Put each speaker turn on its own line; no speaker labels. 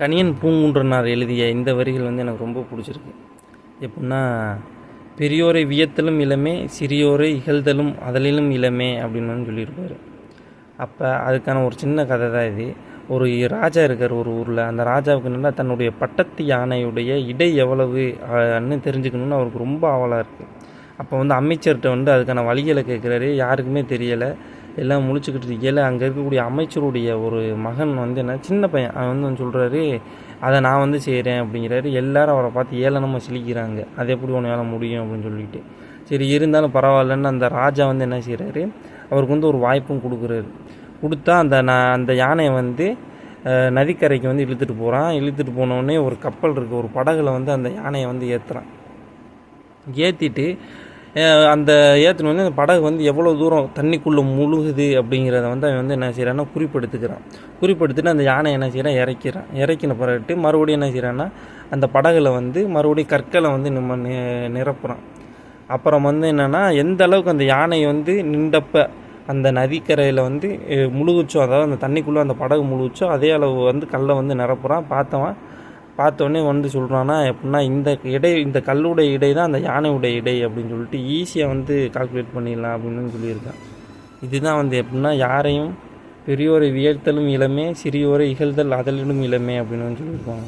கணியன் பூங்குன்றனார் எழுதிய இந்த வரிகள் எனக்கு ரொம்ப பிடிச்சிருக்கு. எப்படின்னா, பெரியோரை வியத்தலும் இளமே, சிறியோரை இகழ்தலும் அதலிலும் இளமே அப்படின்னு சொல்லியிருப்பார். அப்போ அதுக்கான ஒரு சின்ன கதை தான் இது. ஒரு ராஜா இருக்கார் ஒரு ஊரில். அந்த ராஜாவுக்கு நல்லா தன்னுடைய பட்டத்து யானையுடைய இடை எவ்வளவு தெரிஞ்சுக்கணுன்னு அவருக்கு ரொம்ப ஆவலாக இருக்குது. அப்போ அமைச்சர்கிட்ட அதுக்கான வழிகளை கேட்குறாரு. யாருக்குமே தெரியலை. எல்லாம் முழிச்சுக்கிட்டு இருக்கல. அங்கே இருக்கக்கூடிய அமைச்சருடைய ஒரு மகன் என்ன சின்ன பையன் அவன் சொல்கிறாரு, அதை நான் செய்கிறேன் அப்படிங்கிறாரு. எல்லாரும் அவரை பார்த்து ஏளனமாக சிலிக்கிறாங்க. அது எப்படி ஒன்று வேலை முடியும் அப்படின்னு சொல்லிட்டு. சரி இருந்தாலும் பரவாயில்லன்னு அந்த ராஜா என்ன செய்கிறாரு, அவருக்கு ஒரு வாய்ப்பும் கொடுக்குறாரு. கொடுத்தா அந்த யானையை நதிக்கரைக்கு இழுத்துட்டு போகிறான். இழுத்துட்டு போனோடனே ஒரு கப்பல் இருக்குது, ஒரு படகுல அந்த யானையை ஏற்றுறான். ஏற்றிட்டு அந்த ஏற்றின அந்த படகு எவ்வளோ தூரம் தண்ணிக்குள்ளே முழுகுது அப்படிங்கிறத அவன் என்ன செய்கிறான்னா குறிப்பெடுத்துக்கிறான். குறிப்பெடுத்துட்டு அந்த யானை என்ன செய்கிறான், இறக்கிறான். இறக்கின பிறகு மறுபடியும் என்ன செய்கிறான்னா அந்த படகுல மறுபடியும் கற்களை நம்ம நிரப்புறான். அப்புறம் என்னென்னா எந்த அளவுக்கு அந்த யானை நின்றப்ப அந்த நதிக்கரையில் முழுகுச்சோ, அதாவது அந்த தண்ணிக்குள்ளே அந்த படகு முழுகுச்சோ அதே அளவு கல்லை நிரப்புறான். பார்த்தோன்னே சொல்கிறான்னா, எப்படின்னா இந்த கல்லுடைய இடை தான் அந்த யானையுடைய இடை அப்படின்னு சொல்லிட்டு ஈஸியாக கால்குலேட் பண்ணிடலாம் அப்படின்னு சொல்லியிருக்கான். இதுதான் எப்படின்னா, யாரையும் பெரியோரை வியர்த்தலும் இளமே, சிறியோரை இகழ்தல் அதலிடும் இளமே அப்படின்னு சொல்லியிருக்காங்க.